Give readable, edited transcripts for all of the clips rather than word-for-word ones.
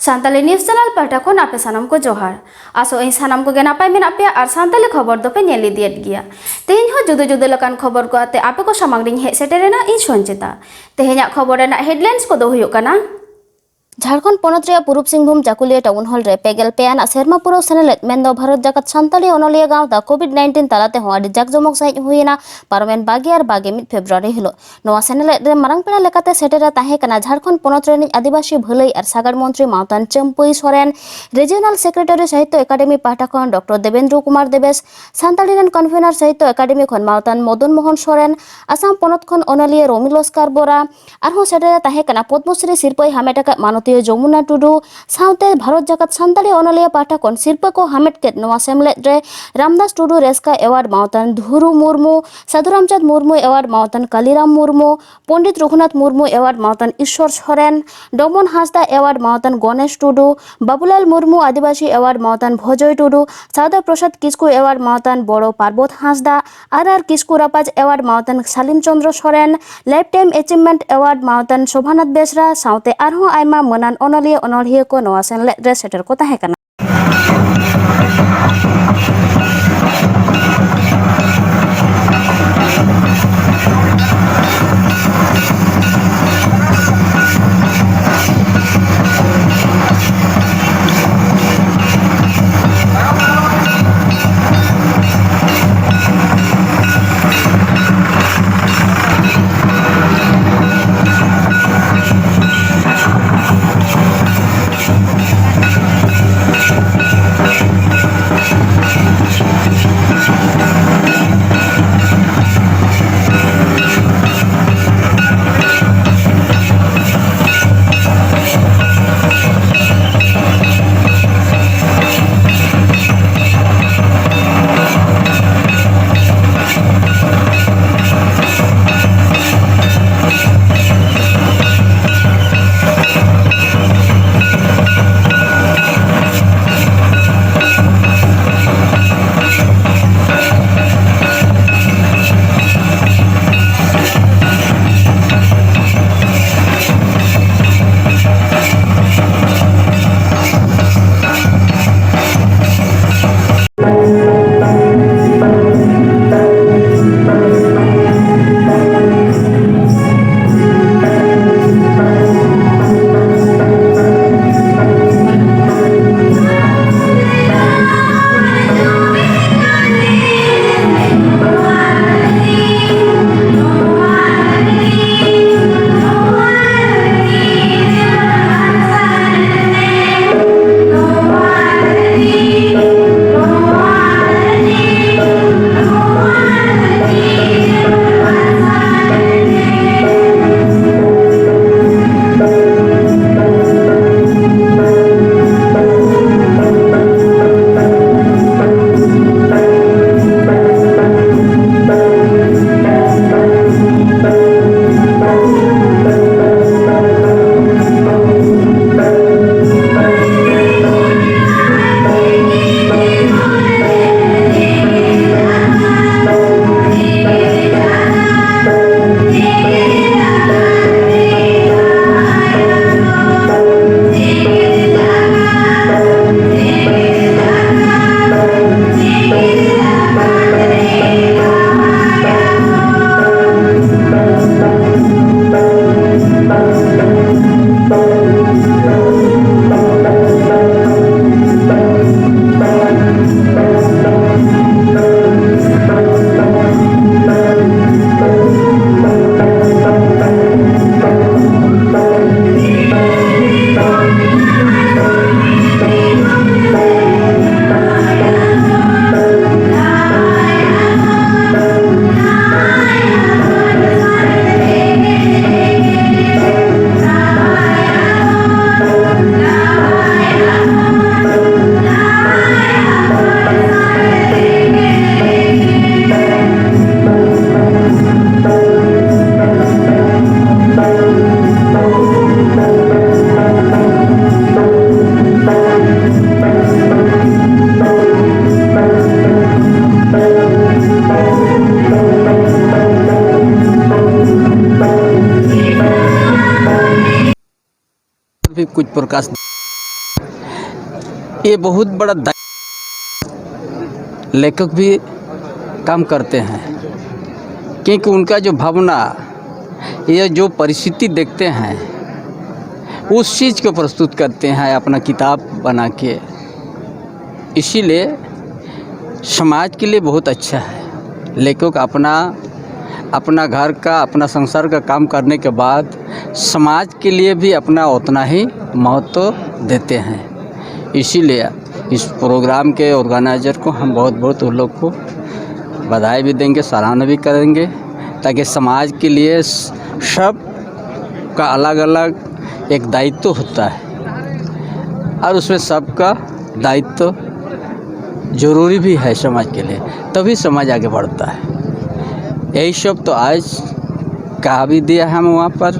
Santali news channel पाटा खन आपे सानाम को जोहार आसो इन सानाम को नापाय मेना पे और सानताली खबर दोपे नेल इदियत गिया तेहेन हो जुदो जुदो लकान खबर को आते आपे को सामांग रिंग हे सेटेरेना इन संचिता तेहेन्या खबर रेना हेडलाइंस को दो हुयुक काना झारखंड पनत रे पूर्व सिंहभूम चाकुलिया टाउन हॉल रे पेगेल पेयाना सेरमा पुरो सेनेलेट मेंदो भारत जाकत सानताली ओनलिया गांवदा कोविड-19 तालाते हो आदि जाकजमक साइज हुइना पारमेन 22 और 22 फेब्रुआरी हिलो नवा सेनेलेट रे मारांग पेड़ा लेकाते सेटेरा ताहे कना झारखंड पनत रे आदिवासी भलाई और सागर मंत्री माउतान चम्पुई सोरेन रिजियोनल सेक्रेटरी साहित्य एकाडेमी पाटा खन doctor Devendra Kumar Devesh Santali rain convener साहित्य एकाडेमी खन माउतान मदन मोहन सोरेन आसाम पनत खन ओनलिया रोमिलस्कार बोरा आरो सेटेरा ताहे कना पद्मश्री सिरपय हामेटाका मानती जमुना टुडू साउते भारत जाकत सानताली ओनलिया पाटा कोन सिरपा को हामेट केत नवा सेमलेट रे रामदास टुडू रेस्का एवार्ड माउतान धुरु मुर्मू साधुरामचंद मुर्मू एवार्ड माउतान कालीराम मुर्मू पंडित रघुनाथ मुर्मू एवार्ड माउतान ईश्वर सोरेन डमन हांसदा एवार्ड माउतान गणेश टुडू बाबुलाल मुर्मू आदिवासी एवार्ड माउतान भजय टुडू सादा प्रसाद किस्कू एवार्ड माउतान बड़ो पार्बत हांसदा आर किस्कू रापाज एवार्ड माउतान Salim Chandra Soren lifetime achievement award माउतान शोभानाथ बेसरा साउते आरहो आयमा मनान ओनलिया ओनलिया को नवा सेनलेट रे सेटर को ताहे कना भी कुछ प्रकाश ये बहुत बड़ा लेखक भी काम करते हैं, क्योंकि उनका जो भावना, ये जो परिस्थिति देखते हैं उस चीज़ को प्रस्तुत करते हैं अपना किताब बना के। इसीलिए समाज के लिए बहुत अच्छा है। लेखक अपना घर का, अपना संसार का काम करने के बाद समाज के लिए भी अपना उतना ही महत्व देते हैं। इसीलिए इस प्रोग्राम के ऑर्गेनाइज़र को हम बहुत उन लोग को बधाई भी देंगे, सराहना भी करेंगे, ताकि समाज के लिए सब का अलग अलग एक दायित्व होता है और उसमें सबका दायित्व ज़रूरी भी है समाज के लिए, तभी समाज आगे बढ़ता है। यही सब तो आज कहा भी दिया हम वहाँ पर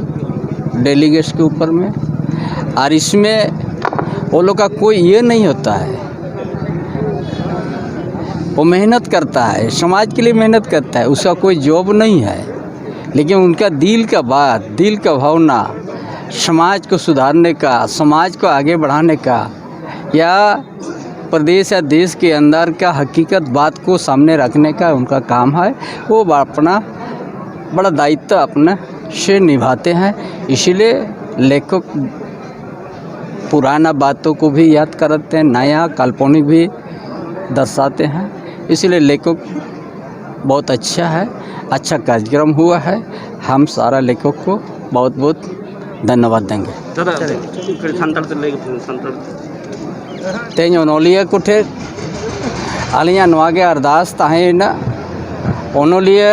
डेलीगेट्स के ऊपर में। और इसमें वो लोग का कोई ये नहीं होता है, वो मेहनत करता है, समाज के लिए मेहनत करता है, उसका कोई जॉब नहीं है, लेकिन उनका दिल का बात, दिल का भावना समाज को सुधारने का, समाज को आगे बढ़ाने का, या प्रदेश या देश के अंदर का हकीकत बात को सामने रखने का उनका काम है। वो अपना बड़ा दायित्व अपने से निभाते हैं। इसीलिए लेखक पुराना बातों को भी याद करते हैं, नया काल्पनिक भी दर्शाते हैं। इसलिए लेखक बहुत अच्छा है, अच्छा कार्यक्रम हुआ है। हम सारा लेखक को बहुत धन्यवाद देंगे। तेज ओनलिया को ठे अलिया नवागे अरदास ताहेना ओनलिया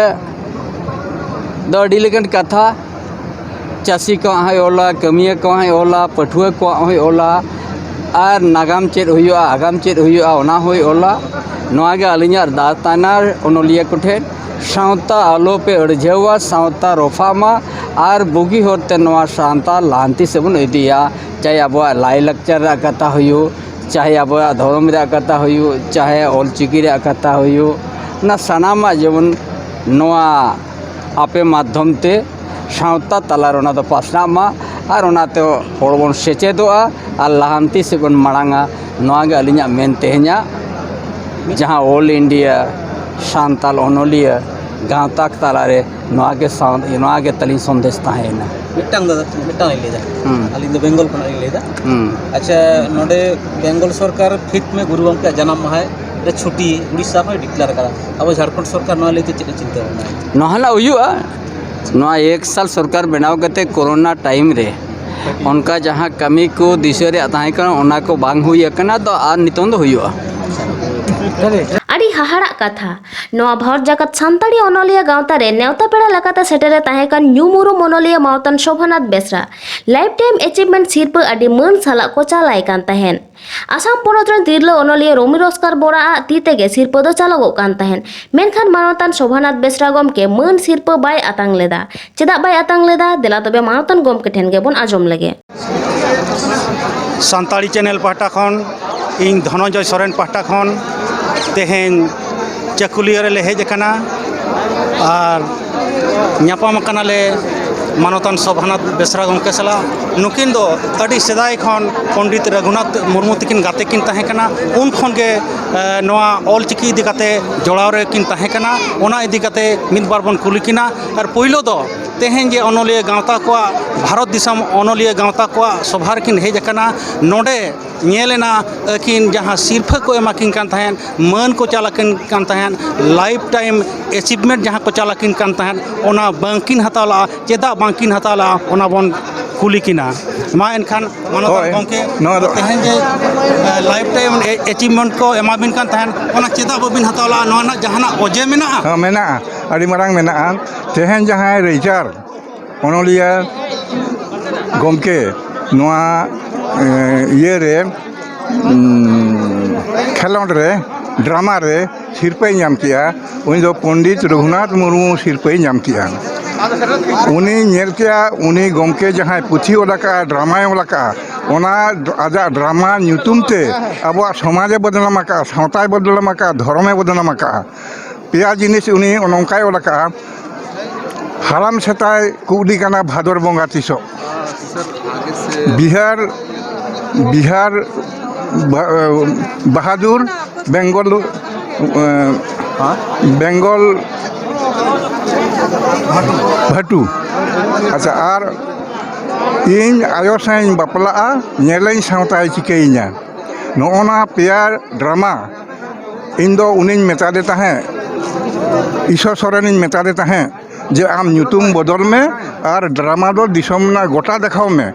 दो अड़ी लेकन कथा चासी को है ओला, कमिया को है ओला, पठुआ को है ओला, और नागाम चेद हुआ, आगाम चेद हुआ, ओना होय ओला। नवागे अलिया अरदास ताना ओनलिया को ठे सावता आलो पे अड़झेवा, सावता रोफामा और बुगी होते नवा सावता लांती से बन इदिया। चाहे अब लाई लक्चर कथा हुई, चाहे अब धर्म कथा हुई, चाहे ऑलचिकी कथा हुई, ना सानामा जेबन नवा आपे माध्यम ते सावता तलार ओना दो पासनामा और ओनाते होड़बन सेचेदोआ और लाहांती से बन मांगा। नवागे अलिया मेन तेहना जहाँ ऑल इंडिया सान्ताल ओनलिया गाँवता तालारे नवागे तली संदेश ताहेना मिट्टांग दादा मिट्टांग लेदा अली दो बेंगल खना लेदा। अच्छा नोडे बेंगल सरकार 5 में गुरु गंगा जन्म माह रे छुट्टी उड़ीसा में डिक्लेयर करा। अब झारखंड सरकार नवा लेते चेक चिंता होना नहला हुआ नवा 1 साल सरकार बनाव करते कोरोना टाइम रे उनका जहाँ कमी को दिशा रे ताहे कना ओना को बांग हुई कना तो आ नितों दो हुआ। अड़ी हाहाड़ा कथा नवा भर जगत सान्ताड़ी ओनलिया गाँवता रे नेवता पेड़ा लगाता सेटेरे ताहेकान न्यूमुरुम ओनलिया मावतन Shobhanath Besra lifetime achievement सिरपा अड़ी मान साला को चालाय कान तहेन। आसाम पोनोत रन तिरला ओनलिया रोमी रोस्कार बोरा आ ती तेगे सिरपा दो चालागोग कान तहेन। मेनखान मानवतन शोभनाथ बेसरा गमके मान सिरपा बाय आतांग लेदा। चेदा बाय आतांग लेदा देला तबे मानवतन गमके ठेन गेबन आजम लगे। सान्ताड़ी चैनल पाहटा खन इन धनंजय सोरेन पाहटा खन तेहेन चाकुलिया रे हेज कना और ᱧᱟᱯᱟᱢ ᱠᱟᱱᱟᱞᱮ मानवतन शोभनाथ बेसरा गमके सला। नुकिन दो अड़ी सेदाय खन पंडित रघुनाथ मुर्मू तकिन गाते किन ताहे कना। उन खन के नवा ऑलचिकी इदी काते जोड़ाव रे किन ताहे कना। ओना इदी काते मिद बार बन कुली किना। और पहिलो दो तेहेन जे ओनलिया गाँवता को भारत दिसम ओनलिया गाँवता को सभार किन हेज कना। नोडे ñelena akin जहाँ सिरफा को एमाकिन कान तहन मान को चालाकिन कान तहन लाइफ टाइम अचीवमेंट जहाँ को चालाकिन कान तहन ओना बांकिन हताला चेदा बांकिन हताला ओना बन कुली किना। मा एनखान मानवतन गमके तहन जे लाइफ टाइम अचीवमेंट को एमाबिन कान तहन ओना चेदा बबिन हताला नोना जहाना ओजे मेना मेना अड़ी मारांग मेना तहन जहाँ रेजार ओनलिया गमके नोआ ये रे खेलोड रे ड्रामा रे सिरपा नाम किया उन दो पंडित रघुनाथ मुर्मू सिरपा नाम किया। उनी नेल किया उनी गमके जहाँ पुथी ओलाका ड्रामा ओलाका ओना आजा ड्रामा ᱧᱩᱛᱩᱢ ते अब समाजे बदनामाका सावताय बदनामाका धर्मे बदनामाका पेया जिनिस उनी नंकाय ओलाका हालाम सेताय कुडी काना भादर बंगा तिसो बिहार বাহাদুর বেঙ্গল বেঙ্গল ভাটু আচ্ছা আর ᱤᱧ ᱟᱭᱳ ᱥᱟᱶ ᱤᱧ ᱵᱟᱯᱞᱟᱜᱼᱟ ᱧᱮᱞᱟᱹᱧ ᱥᱟᱶᱛᱟᱭ ᱪᱤᱠᱟᱹᱭᱤᱧᱟ ᱱᱚᱜᱼᱚ ᱱᱟ ᱯᱮᱭᱟ ᱰᱨᱟᱢᱟ ᱤᱧ ᱫᱚ ᱩᱱᱤᱧ ᱢᱮᱛᱟᱫᱮ ᱛᱟᱦᱮᱸᱫ ᱤᱥᱥᱚᱨ ᱥᱚᱨᱮᱱᱤᱧ ᱢᱮᱛᱟᱫᱮ ᱛᱟᱦᱮᱸᱫ ᱡᱮ ᱟᱢ ᱧᱩᱛᱩᱢ ᱵᱚᱫᱚᱞ ᱢᱮ ᱟᱨ ᱰᱨᱟᱢᱟ ᱫᱚ ᱫᱤᱥᱚᱢ ᱨᱮᱱᱟᱜ ᱜᱚᱴᱟ ᱫᱮᱠᱷᱟᱣ ᱢᱮ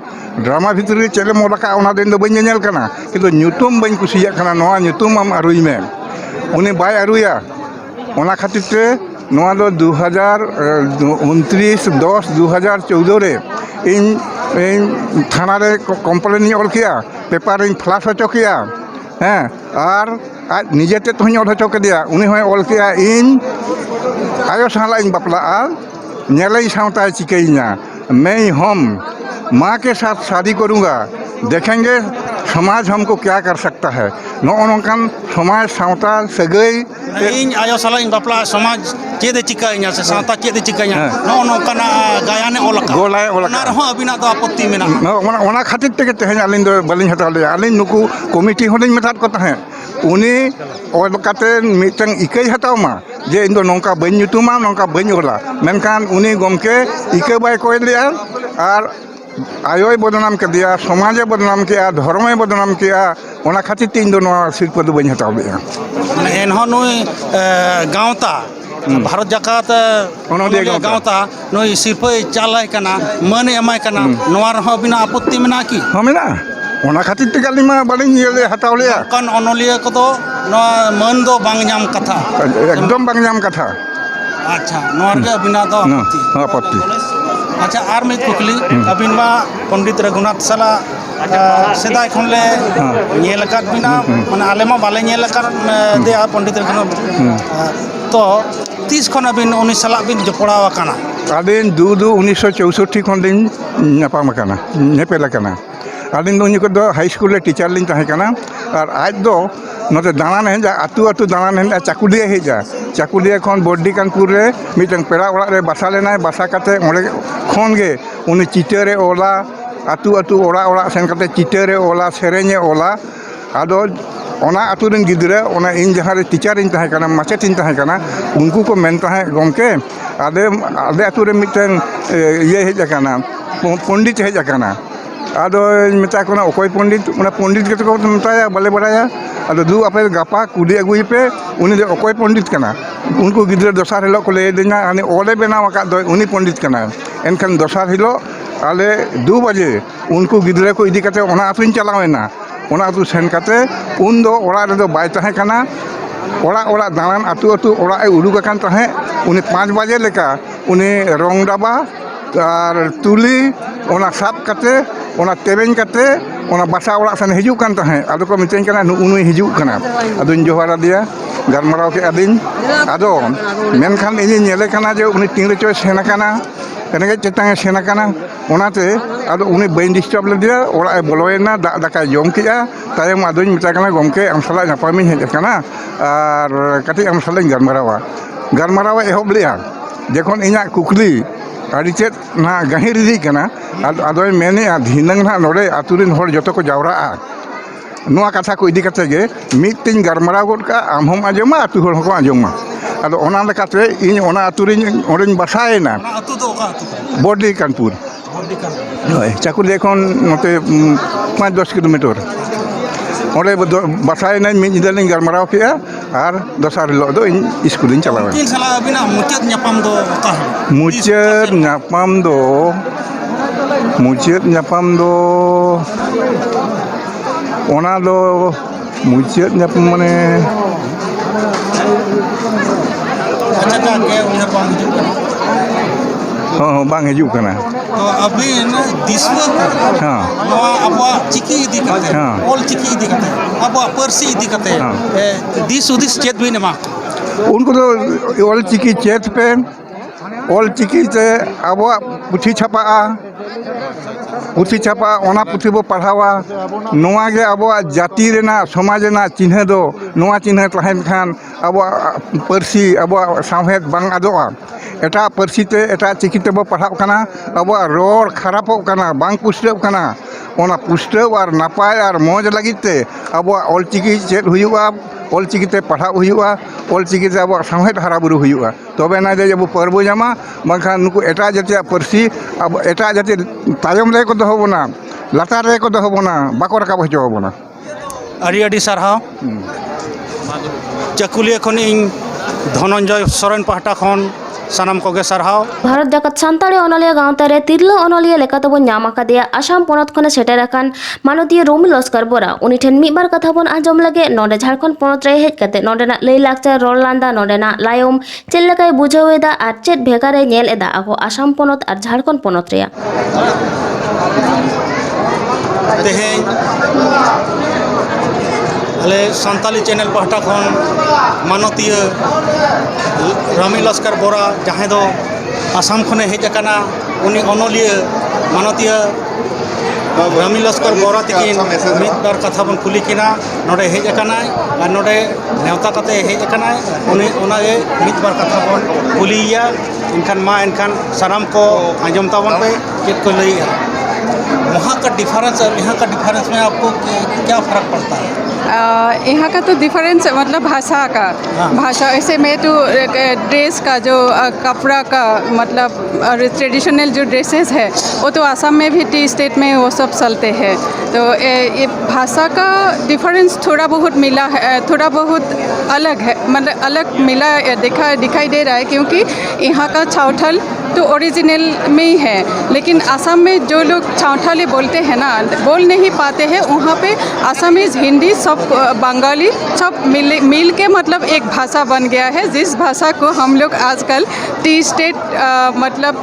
ᱰᱨᱟᱢᱟ ᱵᱷᱤᱛᱨᱤ ᱨᱮ ᱪᱮᱫ ᱮᱢ ᱚᱞ ᱟᱠᱟᱫᱼᱟ ᱚᱱᱟ ᱫᱚ ᱤᱧ ᱫᱚ ᱵᱟᱹᱧ ᱧᱮᱧᱮᱞ ᱠᱟᱱᱟ ᱠᱤᱱᱛᱩ ᱧᱩᱛᱩᱢ ᱵᱟᱹᱧ ᱠᱩᱥᱤᱭᱟᱜ ᱠᱟᱱᱟ ᱱᱚᱣᱟ ᱧᱩᱛᱩᱢ ᱟᱢ ᱟᱹᱨᱩᱭ ᱢᱮ ᱩᱱᱤ ᱵᱟᱭ ᱟᱹᱨᱩᱭᱟ ᱚᱱᱟ ᱠᱷᱟᱹᱛᱤᱨ ᱛᱮ ᱱᱚᱣᱟ ᱫᱚ 2029/10/2014 ᱨᱮ ᱤᱧ থানা রে কমপ্লেন ᱚᱞ ᱠᱮᱜᱼᱟ পেপার ᱤᱧ ফ্লাশ হᱪᱚ ᱠᱮᱜᱼᱟ ᱦᱮᱸ ᱟᱨ ᱟᱡ ᱱᱤᱡᱮᱛᱮ ᱛᱮᱦᱚᱧ ᱚᱞ ᱦᱚᱪᱚ ᱠᱮᱫᱮᱭᱟ ᱩᱱᱤ ᱦᱚᱸᱭ ᱚᱞ ᱠᱮᱜᱼᱟ ᱤᱧ आयो साला इन बपलाआ नेलई सावता चिकैया मैं हम माँ के साथ शादी करूँगा देखेंगे समाज हमको क्या कर सकता है नौकान समाज सावता सगई ᱤᱧ ᱟᱭᱳ ᱥᱟᱞᱟᱜ ᱤᱧ ᱵᱟᱯᱞᱟᱜᱼᱟ ᱥᱚᱢᱟᱡᱽ ᱪᱮᱫ ᱮ ᱪᱤᱠᱟᱹᱧᱟ ᱥᱮ ᱥᱟᱶᱛᱟ ᱪᱮᱫ ᱮ ᱪᱤᱠᱟᱹᱧᱟ ᱱᱚᱜᱼᱚ ᱱᱚᱝᱠᱟᱱᱟᱜ ᱜᱟᱭᱟᱱᱮ ᱚᱞ ᱟᱠᱟᱫᱼᱟ ᱜᱚᱞᱟᱭ ᱚᱞ ᱟᱠᱟᱫᱼᱟ ᱚᱱᱟ ᱨᱮᱦᱚᱸ ᱟᱹᱵᱤᱱᱟᱜ ᱫᱚ ᱟᱯᱚᱛᱛᱤ ᱢᱮᱱᱟᱜᱼᱟ ᱚᱱᱟ ᱠᱷᱟᱹᱛᱤᱨ ᱛᱮᱜᱮ ᱛᱮᱦᱮᱧ ᱟᱹᱞᱤᱧ ᱫᱚ ᱵᱟᱹᱞᱤᱧ ᱦᱟᱛᱟᱣ ᱞᱮᱫᱟ ᱟᱹᱞᱤᱧ ᱱᱩᱠᱩ ᱠᱚᱢᱤᱴᱤ ᱦᱚᱸᱞᱤᱧ ᱢᱮᱛᱟᱫ ᱠᱚ ᱛᱟᱦᱮᱸᱫ ᱩᱱᱤ ᱚᱞ ᱠᱟᱛᱮ ᱢᱤᱫᱴᱟᱝ ᱤᱠᱟᱹᱭ ᱦᱟᱛᱟᱣ ᱢᱟ ᱡᱮ ᱤᱧ ᱫᱚ ᱱᱚᱝᱠᱟ ᱵᱟᱹᱧ ᱧᱩᱛᱩᱢᱟ ᱱᱚᱝᱠᱟ ᱵᱟᱹᱧ ᱚᱞᱟ ᱢᱮᱱᱠᱷᱟᱱ ᱩᱱᱤ ᱜᱚᱢᱠᱮ ᱤᱠᱟᱹ ᱵᱟᱭ ᱠᱚᱭ ᱞᱮᱜᱼᱟ ᱟᱨ आयोय बदनाम के समाजे बदनाम के धर्मे बदनाम के खातिर ते इन शिल्प दो बी हताव लेगा एनहों नुई गाँवता भारत जाकात गाँवता नुई शिल्प चालाय कना मन एमाय कना नोआ रहो बिना आपत्ति मेना की हाँ मेना ओना खातिर ते गाली मा बालिन ये हताव लेया कन अनलिया को दो नोआ मन दो बांग नाम कथा एकदम बांग नाम कथा अच्छा नोआ रे बिना दो आपत्ति अच्छा आर में कुकली अबिन मा पंडित रघुनाथ साला सेदाय खनले नेलकात बिना माने आले मा बाले नेलकात दे पंडित रघुनाथ तो 30 खन अबिन उनी साला बिन जपड़ाव काना आलिन 2/2/1964 खन दिन नापाम काना नेपेला काना आलिन दो निको दो हाई स्कूल रे टीचर लिन ताहे काना और आज दो नते दानान हेजा आतु आतु दानान हेजा चाकुलिया हेजा चाकुलिया खन बॉडी कानपुर रे मिटन पेड़ा ओड़ा रे बासा लेनाय बासा काते ओले खन गे उनी चिटरे ओला आतु आतु ओड़ा ओड़ा सेन काते चिटरे ओला सेरेने ओला आदो ओना आतु रेन गिदरे ओना इन जहां रे टीचर इन ताहे काना माचेत इन ताहे काना उनको को मेन ताहे गमके आदे आदे आतु रे मिटन ये हेजा काना पंडित हेजा काना आदो मेता कोना ओकोय पंडित उना पंडित के को मताया बाले बड़ाया आदो दू आपे गापा कुली अगुई पे उनी दे ओकोय पंडित कना उनको गिदरे दोसार हिलो को ले देना आने ओले बनाव का दो उनी पंडित कना एनखान दोसार हिलो आले 2 बजे उनको गिदरे को इदी कते ओना आतुन चलावेना ओना आतु सेन कते उन दो ओड़ा रे दो बाय ताहे कना ओड़ा ओड़ा दालान आतु आतु ओड़ा ए उडुक कान ताहे उनी 5 बजे लेका उनी रंग डाबा और तुली ओना साब कते ओना तेरें कते ओना बासा ओड़ा सन हिजू कान ताहे आदो को मितेन कना उनुई हिजू कना आदोन जोहारा दिया गरमराव के आदिन आदो मेनखान इनी नेले कना जे उनी तीन रे चोय सेना कना एनेगे चेतांगे सेना कना ओनाते आदो उनी बाइन डिस्टर्ब ले दिया ओड़ा ए बोलोयना दाका जम किया तायम आदोन मिता कना गमके आम साला नापामिन हेज कना और कति आम साला गरमरावा एहोब लिया जखन इना कुकली आदि चेत ना गहिर इदी कना आदो मेने धिनंग ना नोडे आतुरिन होर जतो को जावरा नोआ कथा को इदी कते गे मिटिन गरमराव गोद का आम हम आजमा आतु होर को आजमा आदो ओना लेकाते इन ओना आतुरिन ओरेन बसायना आतु दो का आतु बॉडी कानपुर चाकुर देखन नते 5-10 किलोमीटर ओरे बसायना मिदिन गरमराव के और दोसार हिलो दो इन स्कूल इन चलावे किन साला बिना मुचत न्यापाम दो का मुचत न्यापाम दो ओना दो मुचत न्यापाम माने अच्छा का के उन्हें पाम हिजू कना हाँ बांग हिजू कना तो अबिन दिसवा हाँ नोआ अबवा चिकी इदी कते ओल चिकी इदी कते अबवा परसी इदी कते दिस उदिस चेत बिन मा उनको तो ओल चिकी चेत पे ओल चिकी से आबवा पुथी छापा ओना पुथी बो पढ़ावा नोआ गे आबवा जाति रेना समाज रेना चिन्ह दो नोआ चिन्ह तहन खान आबवा परसी आबवा साहेद बांग आदोआ एटा परसी ते एटा चिकी ते बो पढ़ाव कना आबवा रोड खराबो कना बांग पुष्टव कना ओना पुष्टाव और नापाय और मौज लगिते अब ऑलचिकी चेद हुआ ऑलचिकीते पढ़ाव हुआ ऑलचिकीते अब साहेद हराबुरु हुआ तबे ना जे अब पर्व जामा बांखान नुकु एटा जातिया परसी अब एटा जाति तायम रे को दहबोना लातार रे को दहबोना बाको राकाब हजोबोना अड़ी सारहाव चाकुलिया खन इन धनंजय सोरेन पाहटा खन सानाम कोगे सारहाव भारत जाकत सान्ताड़ी अनलिया गाँवता रे तिरलो अनलिया लेकातबो नाम आकादेया आसाम पोनत खने सेटेर आकान मानवीय रोमी लस्कर बोरा उनी ठेन मिदबार कथा बोन आंजम लगे नोडे झारखंड पोनत रे हेज कते नोडेना लई लाकचार रोड लांदा नोडेना lime Chand लेकाय बुझावेदा are Chand भेगारे nail एदा आगो आसाम पोनत आर झारखंड पोनत रेया तेहें अले सान्ताली चैनल पाहटा खन मानवीय रामी लस्कर बोरा जहाँ दो आसाम खने हेज अकाना उनी अनलिय मानवीय रामी लस्कर बोरा तकिन मिदबार कथा बन कुली किना नोडे हेज अकानाय और नोडे नेवता कते हेज अकानाय उनी ओनागे मिदबार कथा बन कुलिया इनखान मा इनखान साराम को आंजम ताबन पे चेक को लइया वहाँ का डिफरेंस और यहाँ का डिफरेंस में आपको क्या फ़र्क पड़ता है? यहाँ का तो डिफरेंस मतलब भाषा का भाषा ऐसे में तो ड्रेस का जो कपड़ा का मतलब ट्रेडिशनल जो ड्रेसेस है वो तो आसाम में भी टी स्टेट में वो सब चलते हैं तो ये भाषा का डिफरेंस थोड़ा बहुत मिला है थोड़ा बहुत अलग है मतलब अलग मिला दिखाई दे रहा है क्योंकि यहाँ का छावठल तो ओरिजिनल में ही है लेकिन आसाम में जो लोग छावठाली बोलते हैं ना बोल नहीं पाते हैं वहाँ पे आसामीज हिंदी सब बंगाली सब मिल के मतलब एक भाषा बन गया है जिस भाषा को हम लोग आजकल टी स्टेट मतलब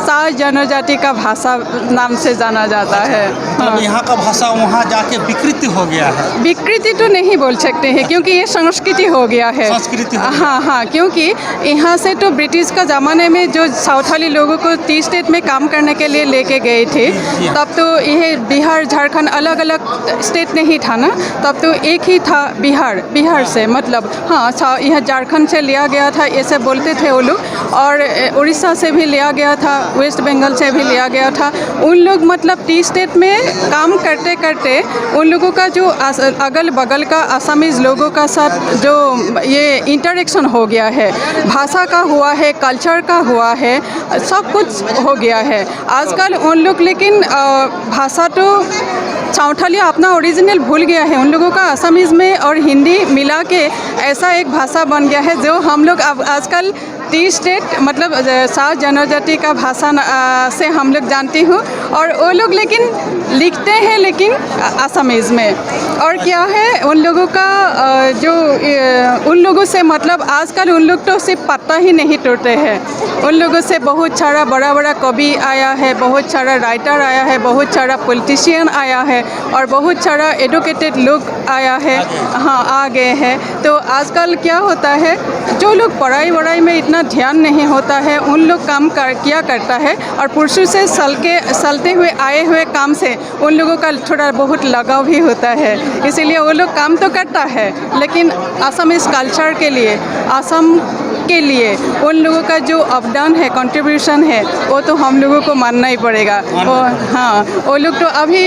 7 जनजाति का भाषा नाम से जाना जाता है। मतलब यहाँ का भाषा वहाँ जाके विकृति हो गया है? विकृति तो नहीं बोल सकते हैं क्योंकि ये संस्कृति हो गया है। संस्कृति हाँ क्योंकि यहाँ से तो ब्रिटिश का ज़माने में जो साउथाली लोगों को टी स्टेट में काम करने के लिए लेके गए थे तब तो यह बिहार झारखंड अलग अलग स्टेट नहीं था ना तब तो एक ही था बिहार से मतलब हाँ यह झारखंड से लिया गया था ऐसे बोलते थे वो लोग और उड़ीसा से भी लिया गया था वेस्ट बंगाल से भी लिया गया था उन लोग मतलब टी स्टेट में काम करते करते उन लोगों का जो अगल बगल का आसामीज लोगों का साथ जो ये इंटरेक्शन हो गया है भाषा का हुआ है कल्चर का हुआ है सब कुछ हो गया है आजकल उन लोग लेकिन भाषा तो छावठाली अपना ओरिजिनल भूल गया है उन लोगों का आसामीज़ में और हिंदी मिला के ऐसा एक भाषा बन गया है जो हम लोग अब आजकल टी स्टेट मतलब 7 जनजाति का भाषा से हम लोग जानती हूँ और वो लोग लेकिन लिखते हैं लेकिन आसामीज़ में और क्या है उन लोगों का जो उन लोगों से मतलब आजकल उन लोग तो सिर्फ पत्ता ही नहीं तोड़ते हैं उन लोगों से बहुत सारा बड़ा बड़ा कवि आया है बहुत सारा राइटर आया है बहुत सारा पॉलिटिशियन आया है और बहुत सारा एडुकेटेड लोग आया है हाँ आ गए हैं तो आजकल क्या होता है जो लोग पढ़ाई वढ़ाई में इतना ध्यान नहीं होता है उन लोग काम किया करता है और पुरुषों से चलते हुए आए हुए काम से उन लोगों का थोड़ा बहुत लगाव भी होता है इसीलिए वो लोग काम तो करता है लेकिन आसामीज कल्चर के लिए आसाम के लिए उन लोगों का जो अपडाउन है कंट्रीब्यूशन है वो तो हम लोगों को मानना ही पड़ेगा हाँ वो लोग तो अभी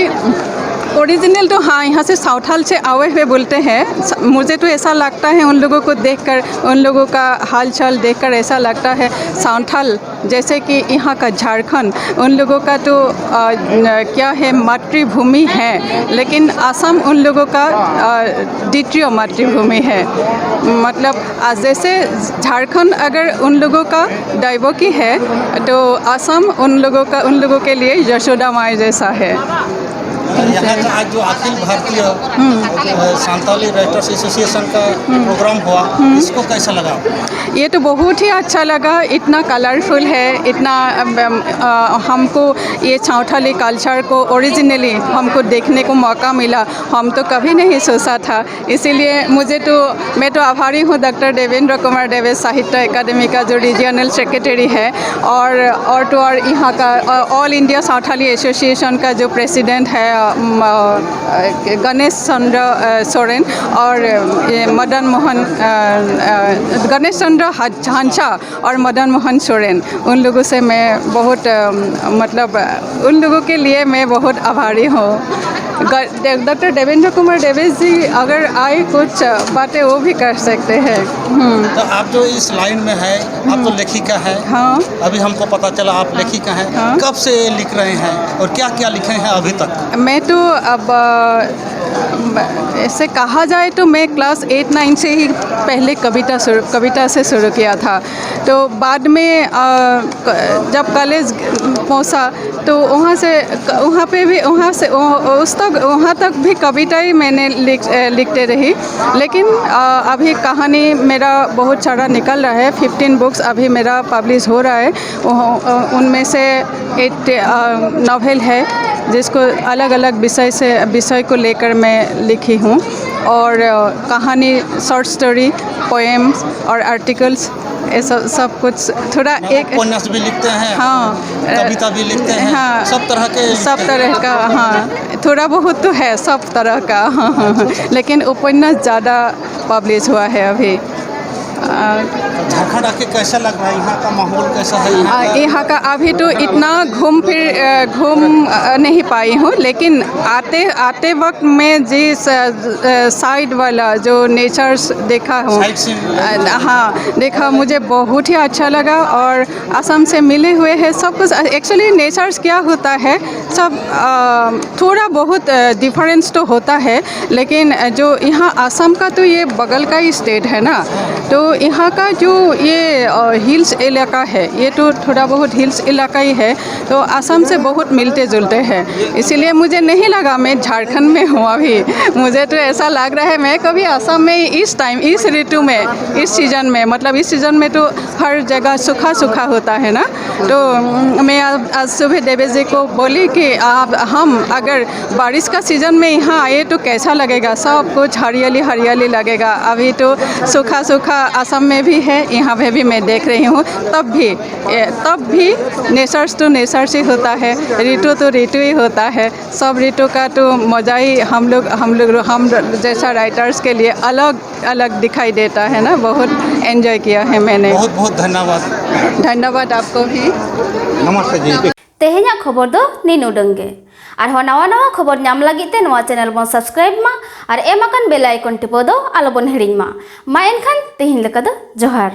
ओरिजिनल तो हाँ यहाँ से साउथाल से आए हुए बोलते हैं मुझे तो ऐसा लगता है उन लोगों को देखकर उन लोगों का हाल चाल देखकर ऐसा लगता है साउथाल जैसे कि यहाँ का झारखंड उन लोगों का तो क्या है मातृभूमि है लेकिन आसाम उन लोगों का द्वितीय मातृभूमि है मतलब जैसे झारखंड अगर उन लोगों का दैवकी है तो आसाम उन लोगों के लिए यशोदा माई जैसा है। यहाँ का आज जो अखिल भारतीय संताली राइटर्स एसोसिएशन का प्रोग्राम हुआ इसको कैसा लगा? ये तो बहुत ही अच्छा लगा इतना कलरफुल है इतना हमको ये छावठाली कल्चर को ओरिजिनली हमको देखने को मौका मिला हम तो कभी नहीं सोचा था इसीलिए मैं तो आभारी हूँ डॉक्टर देवेंद्र कुमार देवे साहित्य अकादमी का जो रीजनल सेक्रेटरी है और यहाँ का ऑल इंडिया छावठाली एसोसिएशन का जो प्रेसिडेंट है गणेश चंद्र सोरेन और मदन मोहन गणेश चंद्र हांसा और मदन मोहन सोरेन, उन लोगों से मैं बहुत मतलब उन लोगों के लिए मैं बहुत आभारी हूँ। डॉक्टर देवेंद्र कुमार डेविस जी अगर आए कुछ बातें वो भी कर सकते हैं। तो आप जो इस लाइन में है, आप तो लेखिका है। हाँ, अभी हमको पता चला आप लेखिका हैं। हाँ। कब से लिख रहे हैं और क्या क्या लिखे हैं अभी तक? मैं तो अब ऐसे कहा जाए तो मैं क्लास 8-9 से ही पहले कविता से शुरू किया था। तो बाद में जब कॉलेज पहुंचा तो वहाँ तक भी कविताएं मैंने लिखते रही। लेकिन अभी कहानी मेरा बहुत सारा निकल रहा है। 15 बुक्स अभी मेरा पब्लिश हो रहा है। उनमें से 8 नॉवेल है जिसको अलग अलग विषय को लेकर मैं लिखी हूँ, और कहानी, शॉर्ट स्टोरी, पोएम्स और आर्टिकल्स, ऐसा सब कुछ थोड़ा एक उपन्यास भी लिखते हैं। हाँ, कविता भी लिखते हैं। हाँ, सब तरह के सब तरह का। हाँ, थोड़ा बहुत तो है सब तरह का। हाँ, लेकिन उपन्यास ज़्यादा पब्लिश हुआ है अभी। झारखंड आके कैसा लग रहा है? यहाँ का माहौल कैसा है? यहाँ का अभी तो इतना घूम नहीं पाई हूँ, लेकिन आते वक्त मैं जिस साइड वाला जो नेचर्स देखा हूँ, हाँ देखा, मुझे बहुत ही अच्छा लगा। और असम से मिले हुए हैं सब कुछ। एक्चुअली नेचर्स क्या होता है, सब थोड़ा बहुत डिफरेंस तो होता है, लेकिन जो यहाँ असम का तो ये बगल का ही स्टेट है ना, तो यहाँ का जो ये हिल्स इलाका है, ये तो थोड़ा बहुत हिल्स इलाका ही है, तो असम से बहुत मिलते जुलते हैं। इसीलिए मुझे नहीं लगा मैं झारखंड में हूँ अभी। मुझे तो ऐसा लग रहा है मैं कभी असम में इस टाइम, इस ऋतु में, इस सीज़न में, मतलब इस सीज़न में तो हर जगह सूखा सूखा होता है ना। तो मैं आज सुबह देवेश जी को बोली कि हम अगर बारिश का सीज़न में यहाँ आए तो कैसा लगेगा, सब कुछ हरियाली हरियाली लगेगा। अभी तो सूखा सूखा असम में भी है, यहाँ पे भी मैं देख रही हूँ। तब भी नेचर्स तो नेचर्स ही होता है, ऋतु तो ऋतु ही होता है। सब ऋतु का तो मज़ा ही हम जैसा राइटर्स के लिए अलग अलग दिखाई देता है ना। बहुत एंजॉय किया है मैंने। बहुत बहुत धन्यवाद। धन्यवाद आपको भी। नमस्ते जी। तेहेኛ खबर दो नीन उडंगे और नवा नवा खबर नाम लगिते नवा चैनल बन सब्सक्राइब मा और एमाकन बेल आइकन टिपो दो आलो बन हिड़िñ मा एनखान तेहिñ लेका दो जोहार।